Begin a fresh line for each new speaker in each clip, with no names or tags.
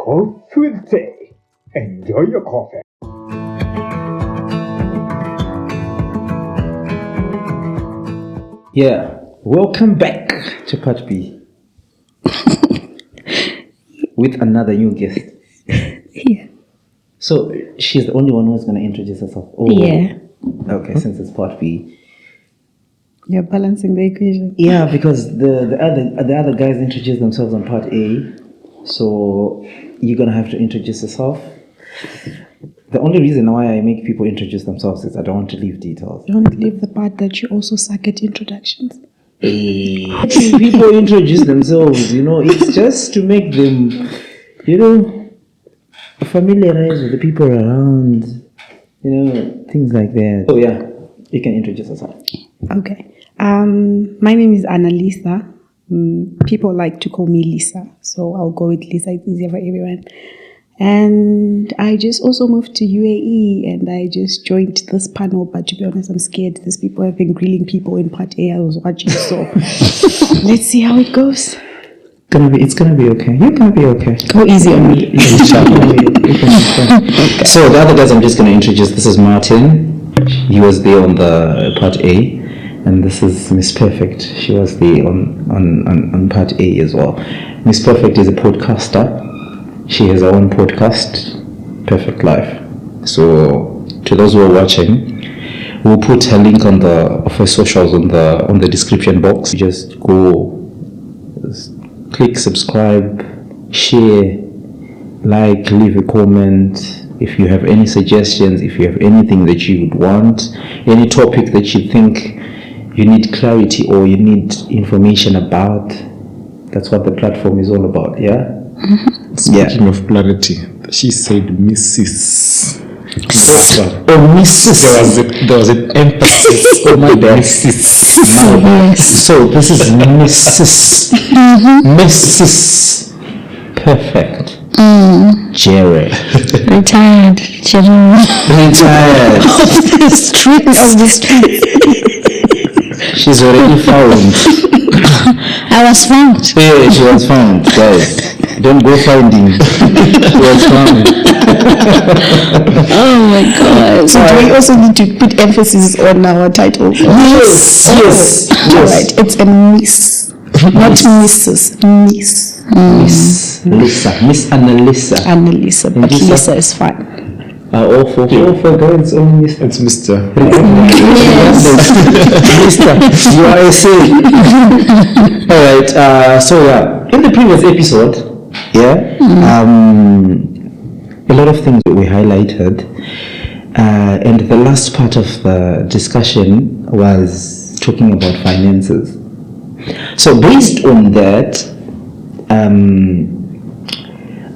Tuesday. Enjoy your coffee.
Yeah, welcome back to part B with another new guest.
Yeah.
So she's the only one who's going to introduce herself. Oh,
Yeah.
Okay, since it's part B.
You're balancing the equation.
Yeah, because the other guys introduced themselves on part A, so you're gonna have to introduce yourself. The only reason why I make people introduce themselves is I don't want to leave details.
Don't leave the part that you also suck at introductions.
Letting people introduce themselves, it's just to make them, familiarize with the people around, things like that. Oh yeah, you can introduce yourself.
Okay. My name is Annalisa. People like to call me Lisa, so I'll go with Lisa. It's easier for everyone. And I just also moved to UAE and I just joined this panel, but to be honest, I'm scared. These people have been grilling people in part A. I was watching, so let's see how it goes.
It's gonna be okay. You're gonna be okay.
Go easy on me.
So the other guys I'm just gonna introduce. This is Martin. He was there on the part A, and this is Miss Perfect. She was there on part A as well. Miss Perfect is a podcaster. She has her own podcast, Perfect Life. So to those who are watching, we'll put her link of her socials on the description box. Just go, click subscribe, share, like, leave a comment. If you have any suggestions, if you have anything that you would want, any topic that you think you need clarity or you need information about, that's what the platform is all about, yeah?
Mm-hmm.
Speaking of clarity, she said Mrs.
Oh, Mrs.
There was an emphasis.
Oh my bad.
Mrs.
Yes.
So this is Mrs. Mrs. Perfect. Jerry.
Retired.
Retired.
Of the streets.
She's already found.
I was found.
Yeah, she was found, guys. Don't go finding. She was found.
Oh my God. So do we also need to put emphasis on our title?
Yes.
Alright, it's a miss. Not Mrs. Miss.
Miss Lisa. Miss Annalisa.
Annalisa, but
Lisa.
Lisa is fine.
All for girls, only Mr.
It's Mr.
Yes.
Mr. You are a saint. Alright, so yeah, in the previous episode, a lot of things that we highlighted, and the last part of the discussion was talking about finances. So based on that,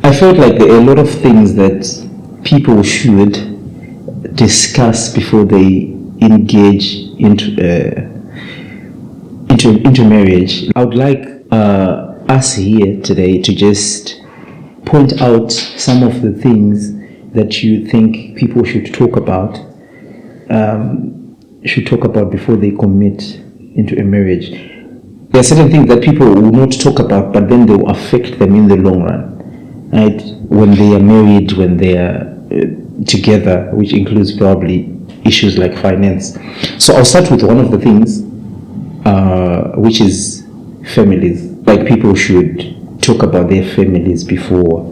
I felt like there are a lot of things that people should discuss before they engage into marriage. I would like us here today to just point out some of the things that you think people should talk about before they commit into a marriage. There are certain things that people will not talk about, but then they will affect them in the long run, right? When they are married, when they are together, which includes probably issues like finance. So I'll start with one of the things, which is families. Like, people should talk about their families before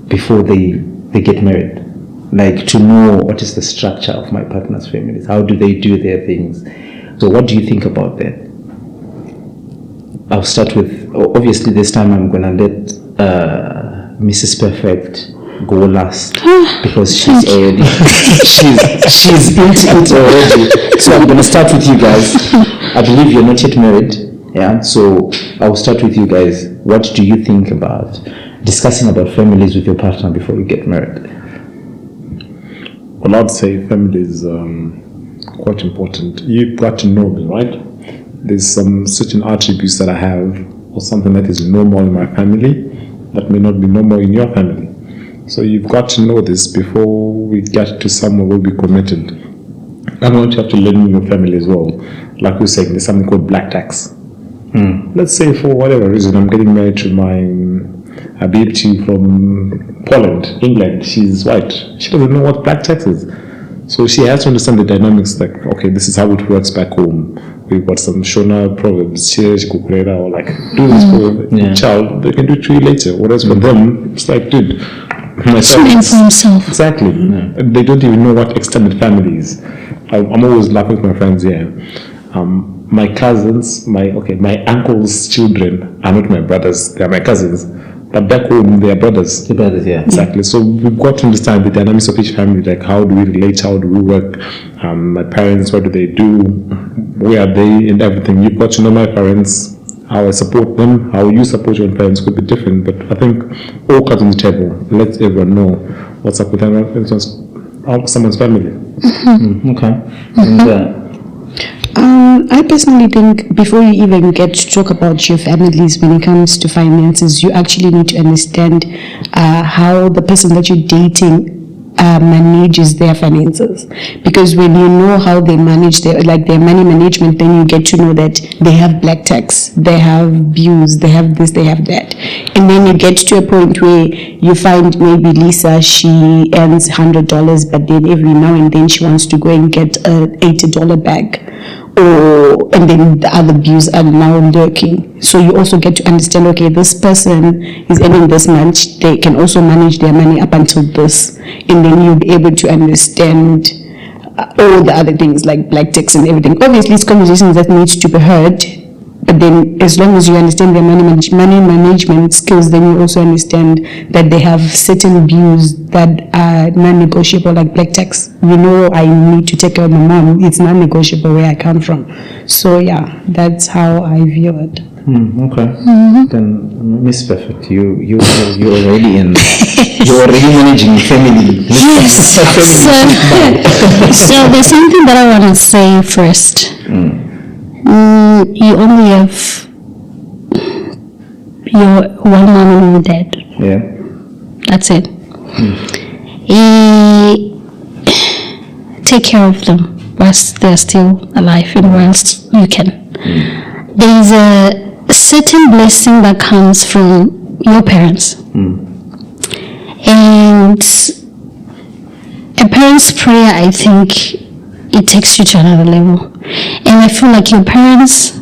they get married. Like, to know what is the structure of my partner's families. How do they do their things? So what do you think about that? I'll start with, obviously this time I'm gonna let Mrs. Perfect go last because she's already she's into it already. So I'm gonna start with you guys. I believe you're not yet married, yeah. So I'll start with you guys. What do you think about discussing about families with your partner before you get married?
Well, I'd say family is quite important. You've got to know me, right? There's some certain attributes that I have, or something that is normal in my family that may not be normal in your family. So you've got to know this before we get to somewhere we'll be committed. I want you have to learn in your family as well. Like we're saying, there's something called black tax. Let's say for whatever reason I'm getting married to my Abibchi from Poland, England. She's white. She doesn't know what black tax is. So she has to understand the dynamics, like, okay, this is how it works back home. We've got some Shona proverbs, or like, do this for a child, they can do it to you later. Whereas for them, it's like, dude, my son
for himself.
Exactly. They don't even know what extended family is. I'm always laughing with my friends here. My cousins, my uncle's children are not my brothers, they are my cousins. But back home, they are brothers.
The brothers, yeah.
Exactly. So we've got to understand the dynamics of each family, like how do we relate, how do we work, my parents, what do they do, where are they, and everything. You've got to know my parents, how I support them, how you support your parents could be different, but I think all cards on the table, let everyone know what's up with them, someone's family.
Okay.
I personally think before you even get to talk about your families when it comes to finances, you actually need to understand how the person that you're dating manages their finances. Because when you know how they manage their money management, then you get to know that they have black tax, they have bills, they have this, they have that. And then you get to a point where you find maybe Lisa, she earns $100, but then every now and then she wants to go and get a $80 bag. And then the other bills are now lurking. So you also get to understand, okay, this person is earning this much, they can also manage their money up until this. And then you'll be able to understand all the other things like black tax and everything. Obviously, it's conversations that need to be heard. But then as long as you understand their money management skills, then you also understand that they have certain bills that are non-negotiable, like black tax. You know, I need to take care of my mom. It's non-negotiable where I come from. So yeah, that's how I view it.
Okay. Then Miss Perfect, you're already in. You're already managing family.
Yes. So there's something that I want to say first. You only have your one mom and one dad.
Yeah.
That's it. Take care of them whilst they're still alive and whilst you can. There is a certain blessing that comes from your parents. And a parent's prayer, I think, it takes you to another level. And I feel like your parents,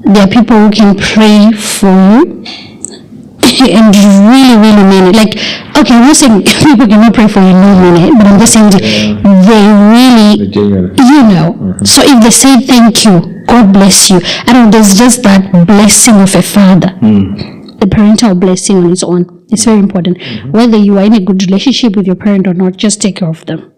they are people who can pray for you and really, really mean it. Like, okay, I'm not saying people cannot pray for you, no mean it, but I'm just saying they really, So if they say thank you, God bless you, I don't know, there's just that blessing of a father. The parental blessing on its own. It's very important. Whether you are in a good relationship with your parent or not, just take care of them.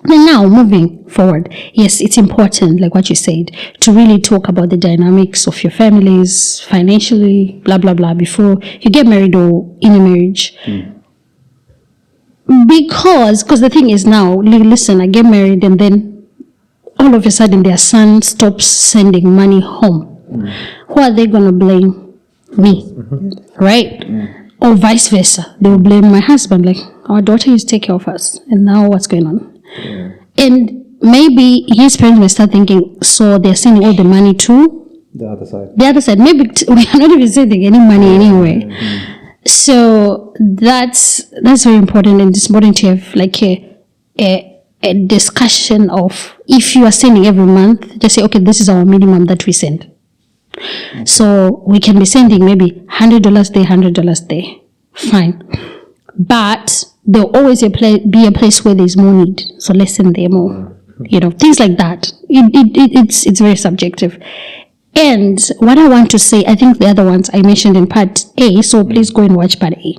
And now, moving forward, yes, it's important, like what you said, to really talk about the dynamics of your families, financially, blah, blah, blah, before you get married or in a marriage. Because the thing is now, listen, I get married and then all of a sudden their son stops sending money home. Who are they going to blame? Me, right? Or vice versa. They will blame my husband, like, our daughter used to take care of us, and now what's going on? And maybe his parents may start thinking, so they're sending all the money to
the other side.
The other side. Maybe we are not even sending any money anyway. So that's very important, and it's important to have like a discussion of, if you are sending every month, just say, okay, this is our minimum that we send. So we can be sending maybe $100 there, $100 there. Fine. But there'll always be a place where there's more need. So let's send there more. Things like that. It's very subjective. And what I want to say, I think the other ones I mentioned in part A, so please go and watch part A.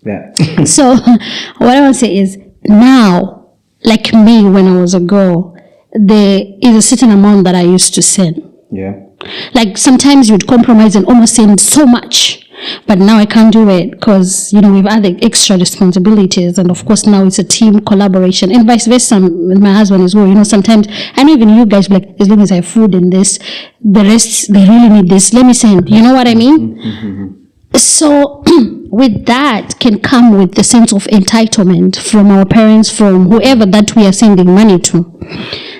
Yeah.
So what I want to say is, now, like me when I was a girl, there is a certain amount that I used to send.
Yeah.
Like sometimes you'd compromise and almost send so much. But now I can't do it because, we have other extra responsibilities. And of course, now it's a team collaboration and vice versa with my husband as well. Sometimes, I know even you guys be like, as long as I have food in this, the rest, they really need this. Let me send. You know what I mean? So with that can come with the sense of entitlement from our parents, from whoever that we are sending money to.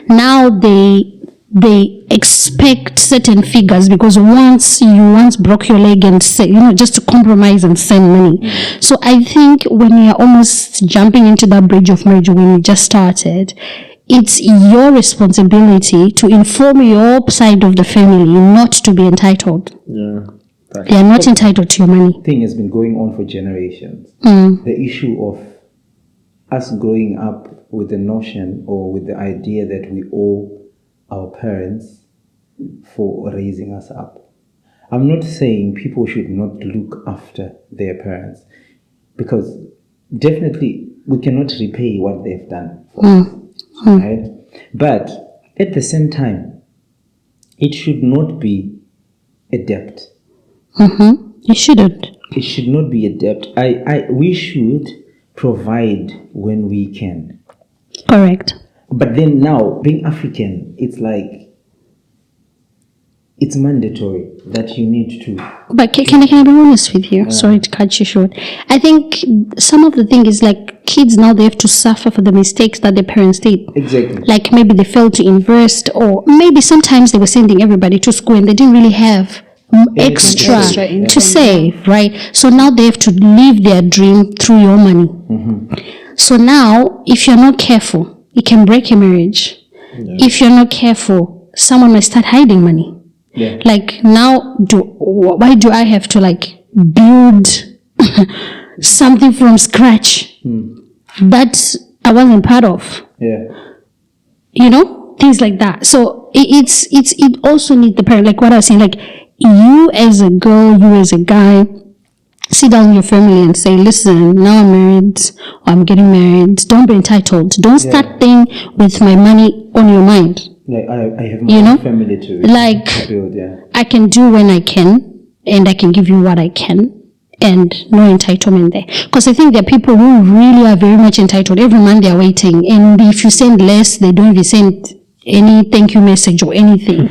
Now they they expect certain figures because once broke your leg and say, just to compromise and send money. So I think when you're almost jumping into that bridge of marriage when you just started, it's your responsibility to inform your side of the family not to be entitled.
Yeah.
They are not entitled to your money.
Thing has been going on for generations. The issue of us growing up with the notion or with the idea that we owe our parents for raising us up. I'm not saying people should not look after their parents, because definitely we cannot repay what they've done for us, right? But at the same time, it should not be a debt.
You shouldn't.
It should not be a debt. We should provide when we can.
Correct.
But then now, being African, it's like, it's mandatory that you need to.
But can I be honest with you? Sorry to cut you short. I think some of the thing is like kids now, they have to suffer for the mistakes that their parents did.
Exactly.
Like maybe they failed to invest, or maybe sometimes they were sending everybody to school and they didn't really have extra to save, right? So now they have to live their dream through your money. So now, if you're not careful, it can break a marriage. If you're not careful, someone might start hiding money.
Yeah.
Like now, why do I have to like build something from scratch that I wasn't part of?
Yeah.
Things like that. So it also needs the parent, like what I was saying, like you as a girl, you as a guy, sit down with your family and say, listen, now I'm married or I'm getting married. Don't be entitled. Don't start thing with my money on your mind.
Like I have my own family to build,
I can do when I can, and I can give you what I can, and no entitlement there. Because I think there are people who really are very much entitled. Every month they are waiting, and if you send less, they don't even send any thank you message or anything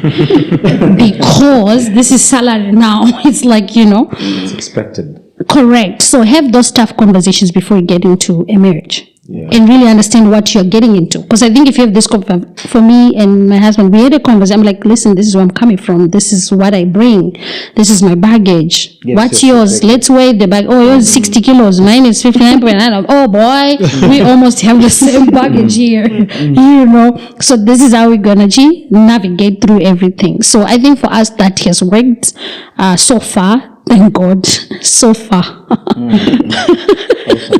because this is salary now. It's like,
It's expected.
Correct. So have those tough conversations before you get into a marriage. And really understand what you're getting into. Because I think if you have this, for me and my husband, we had a conversation. I'm like, listen, this is where I'm coming from. This is what I bring. This is my baggage. What's yours? Let's weigh the bag. Oh, yours is 60 kilos. Mine is 59.9. Oh boy, we almost have the same baggage here. So this is how we're gonna navigate through everything. So I think for us that has worked so far. Thank God, so far.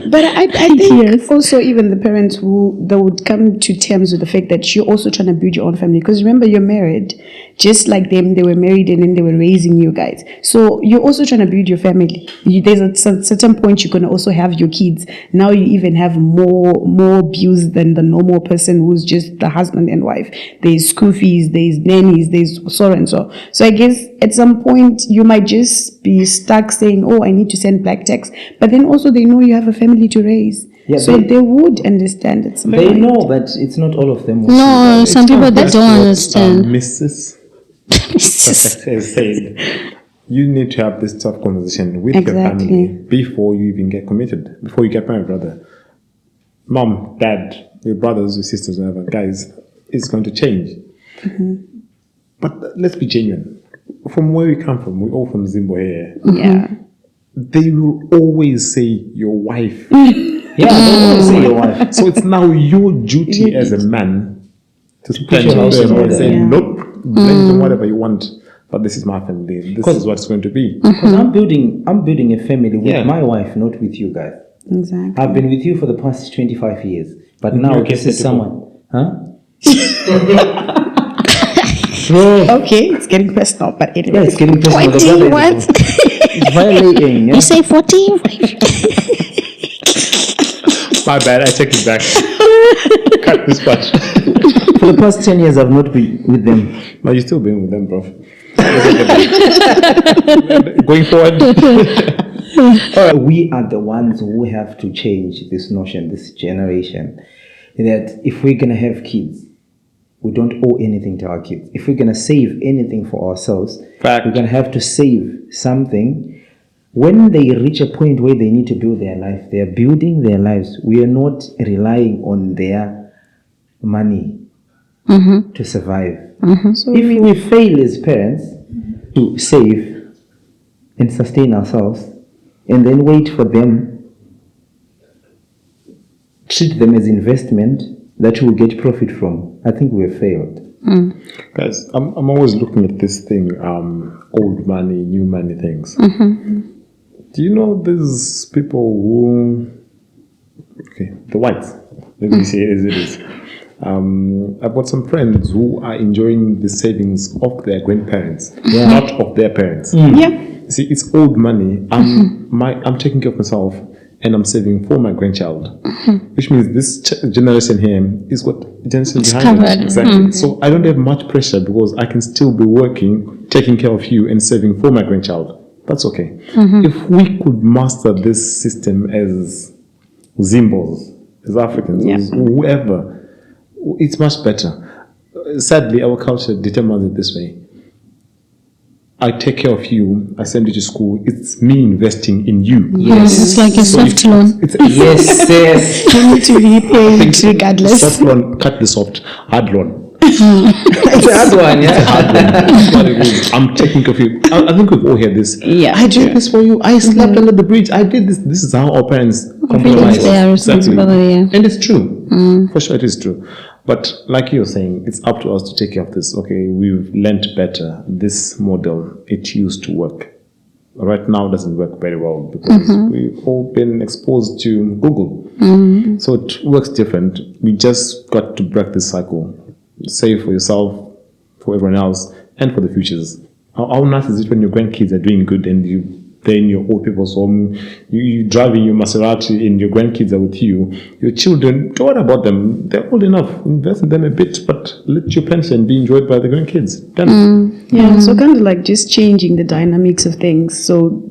But I think also even the parents they would come to terms with the fact that you're also trying to build your own family. Because remember, you're married, just like them, they were married and then they were raising you guys. So you're also trying to build your family. There's a certain point you're going to also have your kids. Now you even have more bills than the normal person who's just the husband and wife. There's school fees, there's nannies, there's so and so. So I guess at some point you might just be stuck saying, oh, I need to send black tax. But then also they know you have a family to raise. Yeah, so they would understand it.
They know, but it's not all of them.
No, some people that don't understand.
Mrs. has said, you need to have this tough conversation with your family before you even get committed, before you get married, brother. Mom, dad, your brothers, your sisters, whatever, guys, it's going to change. But let's be genuine. From where we come from, we're all from Zimbabwe here.
Yeah.
They will always say your wife.
Yeah, they always say your wife.
So it's now your duty as a man to stand
your house in
and
order.
say, look, blame them whatever you want, but this is my family. This is what it's going to be.
Because I'm building a family with my wife, not with you guys.
Exactly.
I've been with you for the past 25 years, but now this is someone,
Okay, it's getting personal, but anyway.
Yeah, it's getting personal.
20 what?
It's violating. Yeah?
You say 40?
My bad, I take it back. Cut this part.
For the past 10 years, I've not been with them.
No, you're still being with them, bro. Going forward.
We are the ones who have to change this notion, this generation, that if we're going to have kids, we don't owe anything to our kids. If we're going to save anything for ourselves, we're going to have to save something. When they reach a point where they need to build their life, they are building their lives. We are not relying on their money to survive.
So
If we fail as parents to save and sustain ourselves, and then wait for them, treat them as investment that we'll get profit from, I think we have failed.
Guys, I'm always looking at this thing, old money, new money things. Do you know there's people who, okay, the whites, let me say it as it is. I've got some friends who are enjoying the savings of their grandparents, not of their parents.
yeah.
See, it's old money. I'm taking care of myself, and I'm saving for my grandchild, which means this generation here is what generation behind
covered.
it. Exactly. So I don't have much pressure because I can still be working, taking care of you, and saving for my grandchild. That's okay. If we could master this system as Zimbos, as Africans, as whoever, it's much better. Sadly, our culture determines it this way. I take care of you, I send you to school, it's me investing in you.
Yes, it's like a soft loan.
Yes, yes.
You need to repay it regardless.
Soft loan, cut the soft, hard loan.
It's a hard one, yeah.
That's what it is. I'm taking care of you. I think we've all heard this.
Yeah.
I did this for you. I slept under the bridge. I did this. This is how our parents compromise.
It's their responsibility, yeah.
And it's true. For sure, it is true. But like you're saying, it's up to us to take care of this. Okay, we've learnt better. This model, it used to work. Right now, it doesn't work very well because we've all been exposed to Google. So it works different. We just got to break this cycle. Save for yourself, for everyone else, and for the futures. How nice is it when your grandkids are doing good and they're in your old people's home, you driving your Maserati and your grandkids are with you. Your children, don't worry about them. They're old enough. Invest in them a bit, but let your pension be enjoyed by the grandkids. Done.
Yeah, so kind of like just changing the dynamics of things. So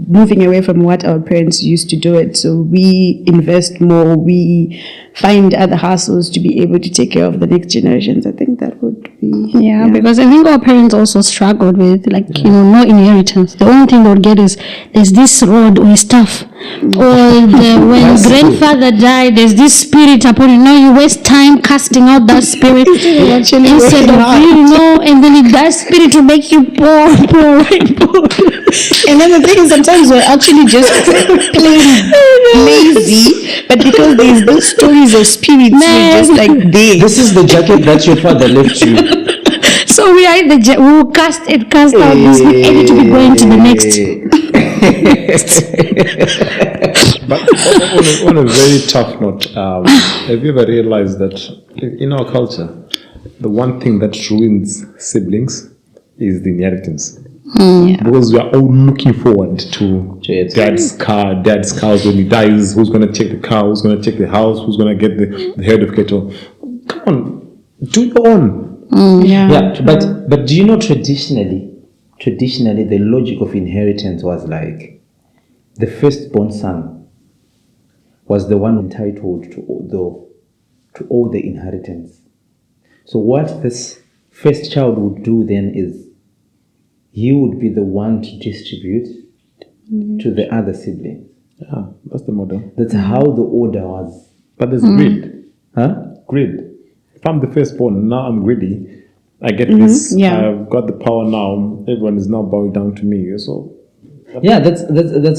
moving away from what our parents used to do it. So we invest more, we find other hustles to be able to take care of the next generations. I think that would be...
Yeah, because I think our parents also struggled with, like, no inheritance. The only thing they would get is there's this road or stuff. Or when grandfather died, there's this spirit upon you. You waste time casting out that spirit instead of and then that spirit will make you poor.
And then the thing is, sometimes we're actually just plain lazy, but because there's those stories of spirits, we're just like there.
This is the jacket that your father left you.
So we are in the we'll cast out this energy to be going to the next.
But on a very tough note, have you ever realized that in our culture, the one thing that ruins siblings is the inheritance? Because we are all looking forward to dad's cars when he dies. Who's going to take the car? Who's going to take the house? Who's going to get the head of cattle? Come on, do your own.
But do you know traditionally the logic of inheritance was like the firstborn son was the one entitled to all the inheritance. So what this first child would do then is he would be the one to distribute to the other siblings.
Yeah, that's the model.
That's how the order was.
But there's greed.
Huh?
Greed. If I'm the firstborn, now I'm greedy. I get this. I've got the power now. Everyone is now bowing down to me. So
yeah, that's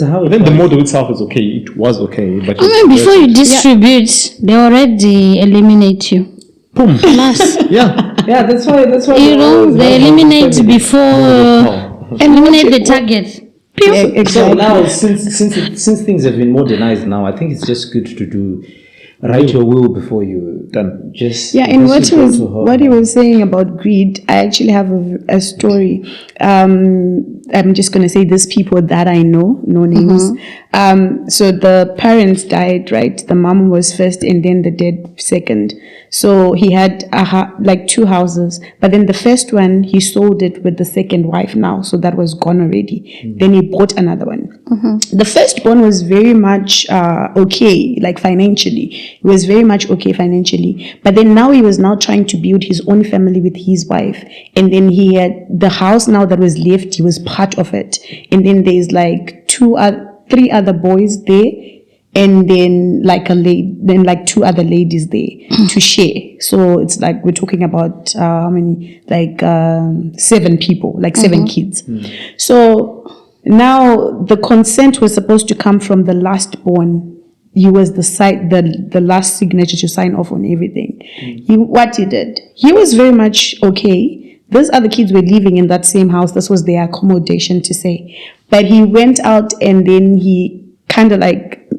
how it
then
was.
the model itself is okay. It was okay, but
Before you distribute, they already eliminate you.
Boom. Yeah, that's why
they eliminate before eliminate the target.
So now, since things have been modernized now, I think it's just good to write your will before you done. Just
and what he was saying about greed, I actually have a story. I'm just going to say these people that I know, no names. So the parents died, right? The mom was first and then the dad second. So he had like two houses, but then the first one, he sold it with the second wife now. So that was gone already. Then he bought another one. The first one was very much okay, like financially. He was very much okay financially. But then now he was now trying to build his own family with his wife. And then he had the house now that was left, he was part of it. And then there's like three other boys there. and then like two other ladies there to share. So it's like we're talking about how many? Like 7 people, like 7 kids. So now the consent was supposed to come from the last born. He was the last signature to sign off on everything. What he did, he was very much okay. Those other kids were living in that same house. This was their accommodation, to say. But he went out and then he kind of like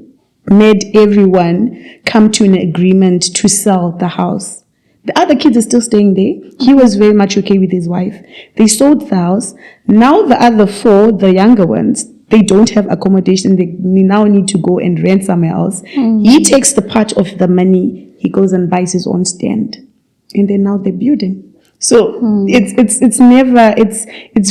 made everyone come to an agreement to sell the house. The other kids are still staying there. He was very much okay with his wife. They sold the house. Now the other 4, the younger ones, they don't have accommodation. They now need to go and rent somewhere else. He takes the part of the money. He goes and buys his own stand. And then now they're building. So it's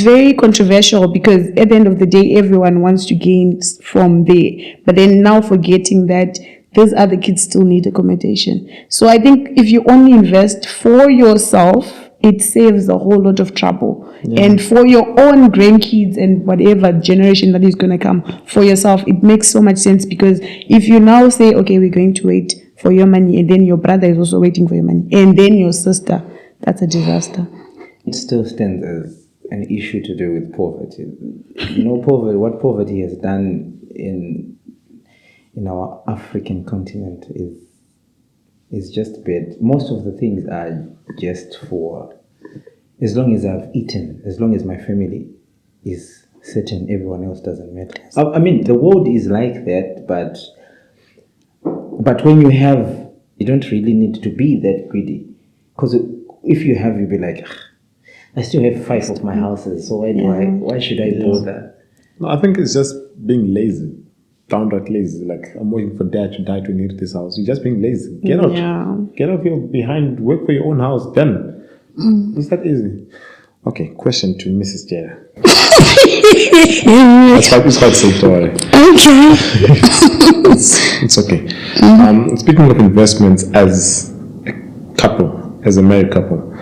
very controversial, because at the end of the day, everyone wants to gain from there. But then now forgetting that those other kids still need accommodation. So I think if you only invest for yourself, it saves a whole lot of trouble. And for your own grandkids and whatever generation that is going to come, for yourself, it makes so much sense. Because if you now say, okay, we're going to wait for your money, and then your brother is also waiting for your money, and then your sister, that's a disaster.
It still stands as an issue to do with poverty. Poverty. What poverty has done in our African continent is just bad. Most of the things are just for, as long as I've eaten, as long as my family is certain, everyone else doesn't matter. I mean, the world is like that, but when you have, you don't really need to be that greedy. Because if you have, you'll be like, I still have 5 of my houses, so why should I bother?
No, I think it's just being lazy. Downright lazy. Like, I'm waiting for dad to die to inherit this house. You're just being lazy. Get out.
Yeah.
Get off your behind. Work for your own house. Done. It's that easy. Okay, question to Mrs. Jada. It's quite safe, don't worry.
Okay.
It's okay. Speaking of investments, as a couple, as a married couple,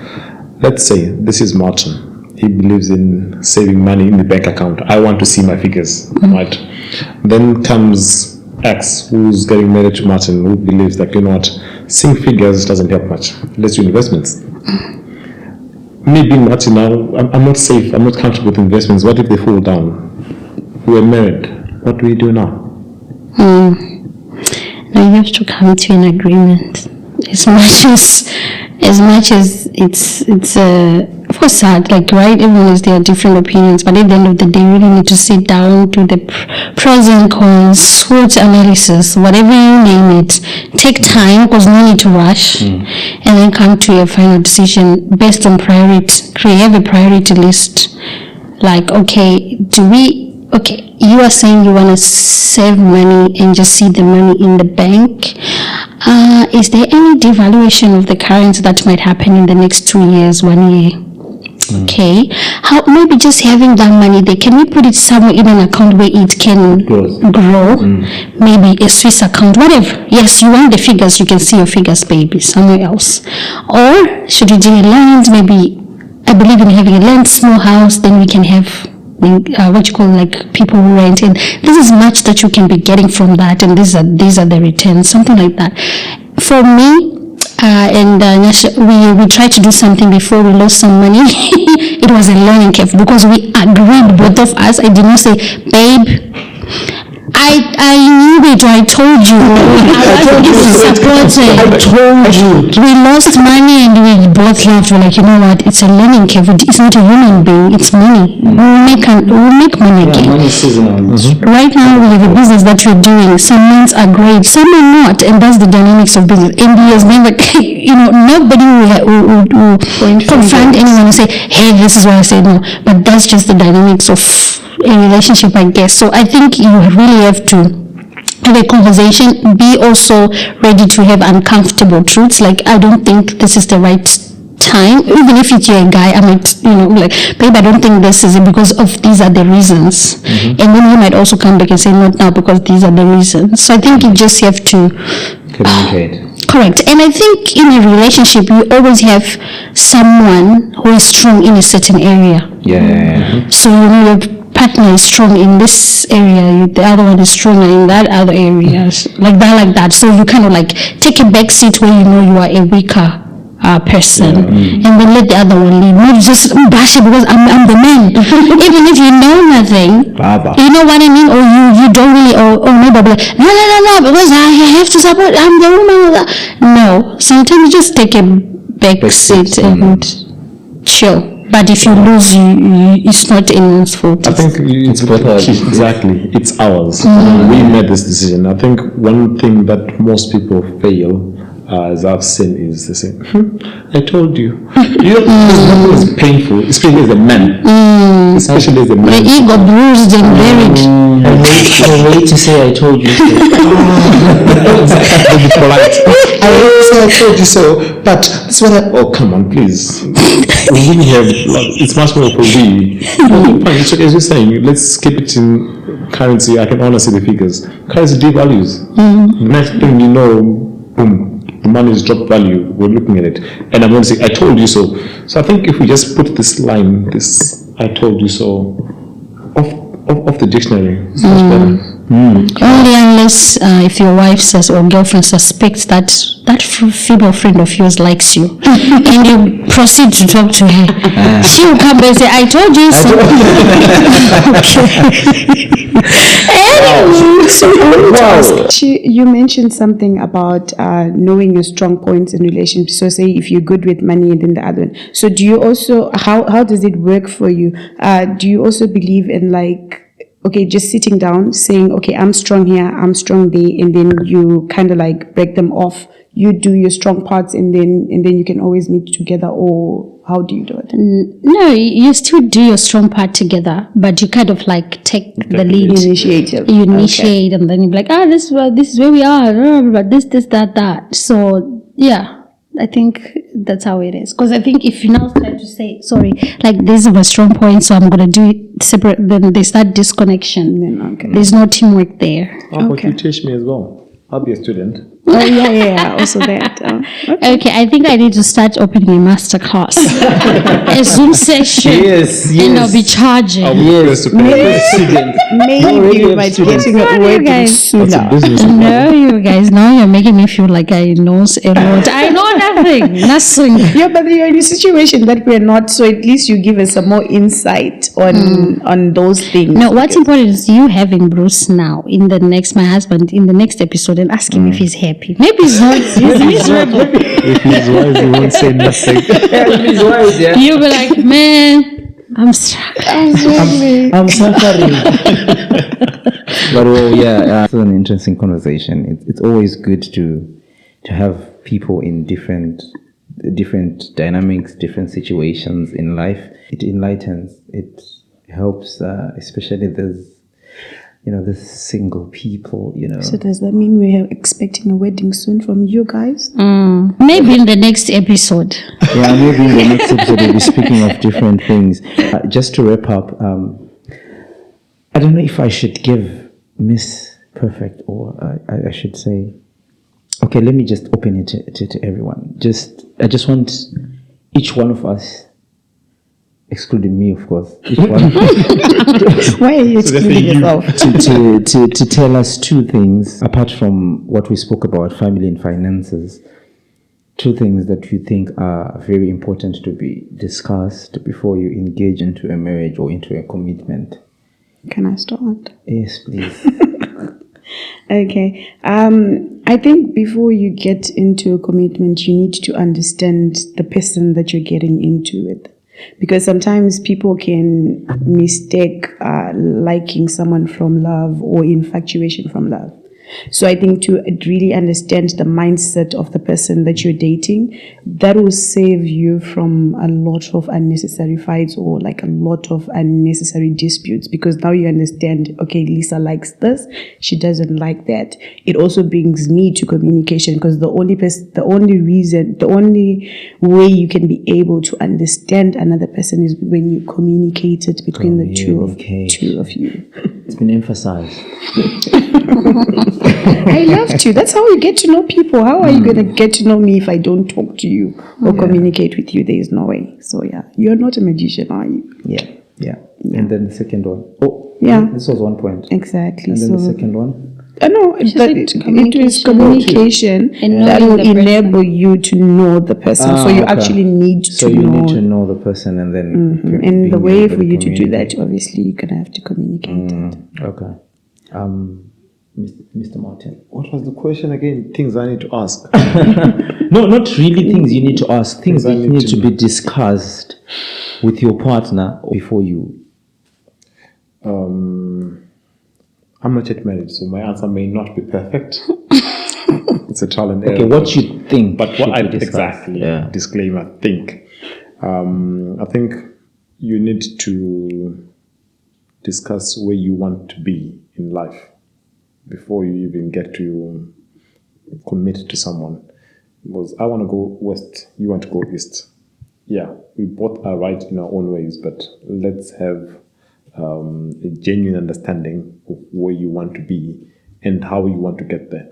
let's say this is Martin. He believes in saving money in the bank account. I want to see my figures, right? Then comes X, who's getting married to Martin, who believes that, seeing figures doesn't help much. Let's do investments. Me being Martin now, I'm not safe. I'm not comfortable with investments. What if they fall down? We're married. What do we do now?
Now you have to come to an agreement. As much as it's of course sad, like, right, everyone has their different opinions, but at the end of the day, you really need to sit down, do the pros and cons, SWOT analysis, whatever you name it. Take time, because no need to rush, and then come to a final decision based on priority. Create a priority list. Like, okay, you are saying you want to save money and just see the money in the bank. Is there any devaluation of the currency that might happen in the next 2 years, 1 year? Okay, how maybe just having that money there, can we put it somewhere in an account where it can grow? Maybe a Swiss account, whatever. Yes, you want the figures, you can see your figures, baby, somewhere else. Or should we do a land? Maybe I believe in having a land, small house, then we can have like people who rent, and this is much that you can be getting from that, and these are the returns, something like that. For me, we tried to do something before we lost some money. It was a learning curve, because we agreed, both of us. I did not say, babe, I knew it. I told you. I told you. We lost money and we both laughed. We're like, you know what? It's a learning curve. It's not a human being. It's money. We'll make money again.
Money is seasonal.
Right now, we have a business that you're doing. Some months are great, some are not, and that's the dynamics of business. MBA has never, nobody will confront anyone and say, hey, this is what I said. No, but that's just the dynamics of a relationship, I guess. So I think you really have to have a conversation. Be also ready to have uncomfortable truths. Like, I don't think this is the right time. Even if it's your guy, I might, like, babe, I don't think this is it because of these are the reasons. And then you might also come back and say, not now because these are the reasons. So I think you just have to
communicate.
Correct. And I think in a relationship, you always have someone who is strong in a certain area.
Yeah.
So, your partner is strong in this area, the other one is stronger in that other areas, like that. So you kind of like take a back seat where you know you are a weaker person, and then let the other one lead. Not just bash it because I'm the man. Even if you know nothing, you know what I mean, or you don't really, or maybe like, no, because I have to support. I'm the woman. No, sometimes you just take a back seat and chill. But if you lose, it's not anyone's fault.
I think it's both exactly. It's ours. We made this decision. I think one thing that most people fail, as I've seen, is they say, "I told you." You know, nothing is painful, especially as a man. Especially as a man.
The ego bruised and buried.
I wait to say I told you so.
Be polite. I told you so, but that's what I. Oh, come on, please. We have. It's much more for we. Fine, as you're saying, let's keep it in currency. I can honestly see the figures. Currency devalues. The next thing you know, boom. The money is drop value. We're looking at it, and I'm going to say, "I told you so." So I think if we just put this line, this "I told you so," off the dictionary, it's much better.
Only unless if your wife says or girlfriend suspects that female friend of yours likes you, and you proceed to talk to her, she will come back and say, "I told you so." Anyway,
So I wanted to ask, you mentioned something about knowing your strong points in relationships. So say if you're good with money and then the other one. So do you also, how does it work for you? Do you also believe in like, okay, just sitting down saying, okay, I'm strong here, I'm strong there, and then you kind of like break them off. You do your strong parts and then you can always meet together, or how do you do it?
no, you still do your strong part together, but you kind of like take the lead.
Initiative.
You initiate, and then you're like, this is where we are, but this, that. So yeah, I think that's how it is. Because I think if you now start to say, sorry, like this is my strong point, so I'm gonna do it separate, then there's that disconnection.
Okay.
There's no teamwork there.
How about you teach me as well? I'll be a student.
Oh yeah. Also that.
Okay, I think I need to start opening a master class, a Zoom session, and I'll be charging.
Maybe you might get in a word
guys.
sooner.
No, you guys, now you're making me feel like I know a lot. I know nothing.
Yeah, but you're in a situation that we're not, so at least you give us some more insight on those things.
No, what's important is you having Bruce now my husband in the next episode, and ask him if he's happy. Maybe he's not. He's miserable.
If he's wise, he won't say nothing. If he's wise, yeah.
You'll be like, man, I'm struggling.
I'm suffering. But well, yeah, it's an interesting conversation. It's always good to have people in different dynamics, different situations in life. It enlightens. It helps, especially the single people,
So does that mean we're expecting a wedding soon from you guys?
Maybe in the next episode.
Yeah, maybe in the next episode we'll be speaking of different things. Just to wrap up, I don't know if I should give Miss Perfect, or I should say, okay, let me just open it to everyone. I just want each one of us, excluding me, of course, each one,
Why are you excluding yourself?
to tell us two things, apart from what we spoke about, family and finances. Two things that you think are very important to be discussed before you engage into a marriage or into a commitment.
Can I start?
Yes, please.
Okay. I think before you get into a commitment, you need to understand the person that you're getting into it. Because sometimes people can mistake liking someone from love or infatuation from love. So I think to really understand the mindset of the person that you're dating, that will save you from a lot of unnecessary fights or like a lot of unnecessary disputes, because now you understand, okay, Lisa likes this, she doesn't like that. It also brings me to communication, because the only way you can be able to understand another person is when you communicate it between the two of you.
It's been emphasized.
I love to. That's how you get to know people. How are you going to get to know me if I don't talk to you or communicate with you? There is no way. So yeah, you're not a magician, are you?
Yeah. Yeah. And then the second one. Oh,
Yeah.
This was one point.
Exactly.
And then the
So
second one.
no,
She
that
said
it is communication
And
that
knowing
will
the person.
enable you to know the person. So you
okay.
actually need
So
to
you
know.
need to know the person, and then
And
being
the way
able
for
to
you to do that,
communicate.
obviously, you're gonna have to communicate it.
Okay. Mr. Martin.
What was the question again? Things I need to ask.
No, not really things you need to ask. Things
I
that
need
need
to
to be discussed with your partner before you.
I'm not yet married, so my answer may not be perfect. It's a trial and error.
Okay, what you think?
But
should
what I
be discussed.
exactly disclaimer think. I think you need to discuss where you want to be in life before you even get to commit to someone. Because I want to go west, you want to go east. Yeah, we both are right in our own ways, but let's have a genuine understanding of where you want to be and how you want to get there.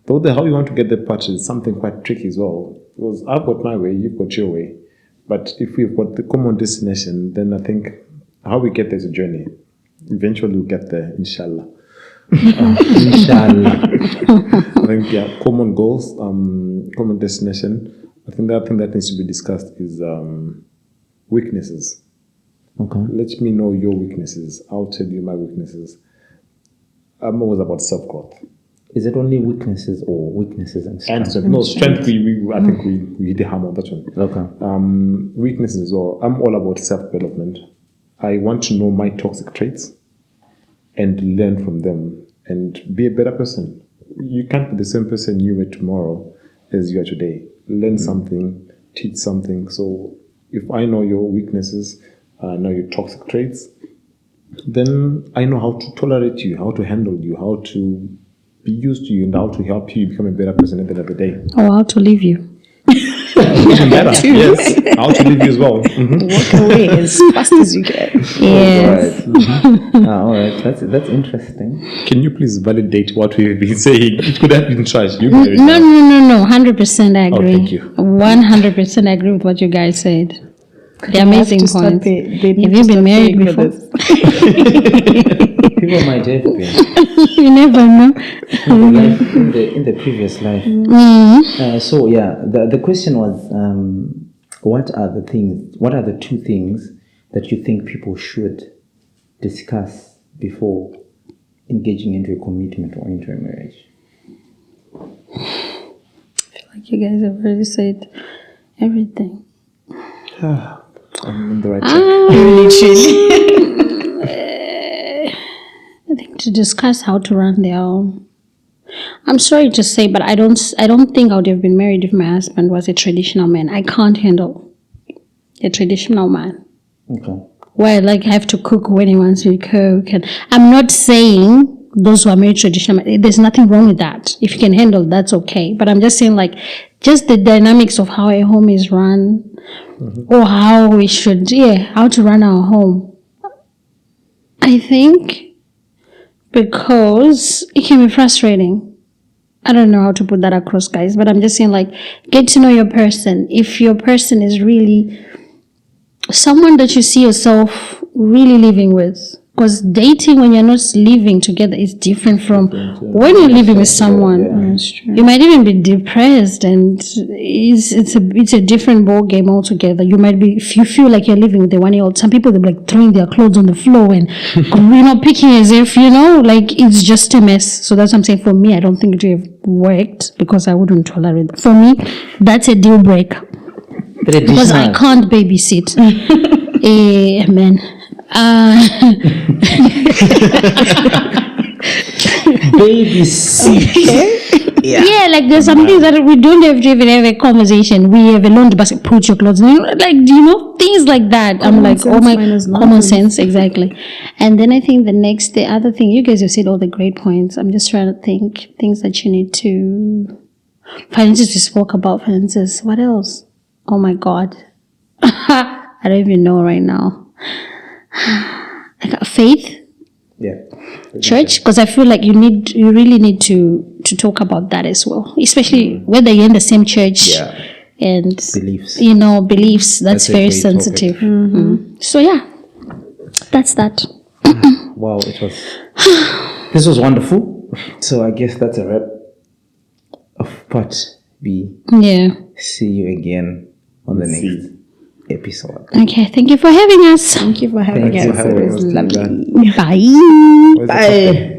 Though the how you want to get there part is something quite tricky as well. Because I've got my way, you've got your way. But if we've got the common destination, then I think how we get there is a journey. Eventually we'll get there, inshallah.
Inshallah.
I think, common goals, common destination. I think the other thing that needs to be discussed is weaknesses.
Okay.
Let me know your weaknesses. I'll tell you my weaknesses. I'm always about self-growth.
Is it only weaknesses or weaknesses and strength?
And strength. No, strength, I think we hit the hammer on that one.
Okay.
Weaknesses as well. I'm all about self-development. I want to know my toxic traits and learn from them and be a better person. You can't be the same person you were tomorrow as you are today. Learn something, teach something. So if I know your weaknesses, I know your toxic traits, then I know how to tolerate you, how to handle you, how to be used to you, and how to help you become a better person at the end of the day.
Or how to leave you.
Even better, yes. How to leave you as well.
Walk away as fast as you can.
Yes.
All right. That's interesting.
Can you please validate what we've been saying? It could have been trashed. You can
No. 100% I agree.
thank you.
100% I agree with what you guys said. The amazing points. Have you been married before?
People might have been
You never know.
in the previous life. So the question was, what are the two things that you think people should discuss before engaging into a commitment or into a marriage?
I feel like you guys have already said everything.
I'm on the right track.
I think to discuss how to run their own. I'm sorry to say, but I don't think I would have been married if my husband was a traditional man. I can't handle a traditional man.
Okay.
Where I have to cook when he wants me to cook. And I'm not saying those who are married traditional men, there's nothing wrong with that. If you can handle, that's okay. But I'm just saying just the dynamics of how a home is run, or how we should, how to run our home. I think because it can be frustrating. I don't know how to put that across, guys, but I'm just saying get to know your person. If your person is really someone that you see yourself really living with. Because dating when you're not living together is different from when you're living with someone. You might even be depressed, and it's a different ball game altogether. You might be, if you feel like you're living with a 1-year-old, some people they're throwing their clothes on the floor and picking as if it's just a mess. So that's what I'm saying. For me, I don't think it would have worked because I wouldn't tolerate that. For me, that's a deal breaker because I can't babysit. Amen.
Babysit.
Yeah, there's some things that we don't have to even have a conversation. We have a laundry basket, put your clothes in, things like that. Common sense, exactly. And then I think the other thing, you guys have said all the great points. I'm just trying to think things that you need to. Finances, we spoke about finances. What else? Oh my God. I don't even know right now. Faith, church, because I feel like you really need to talk about that as well, especially whether you're in the same church and
beliefs.
Beliefs. That's very sensitive. So That's that.
Wow, this was wonderful. So I guess that's a wrap of part B.
Yeah.
See you again on the next episode.
Okay, thank you for having us.
Thank you for having
Thank you
us.
for
It
having
was
us,
lovely.
Bye.
Where's the coffee?
Bye.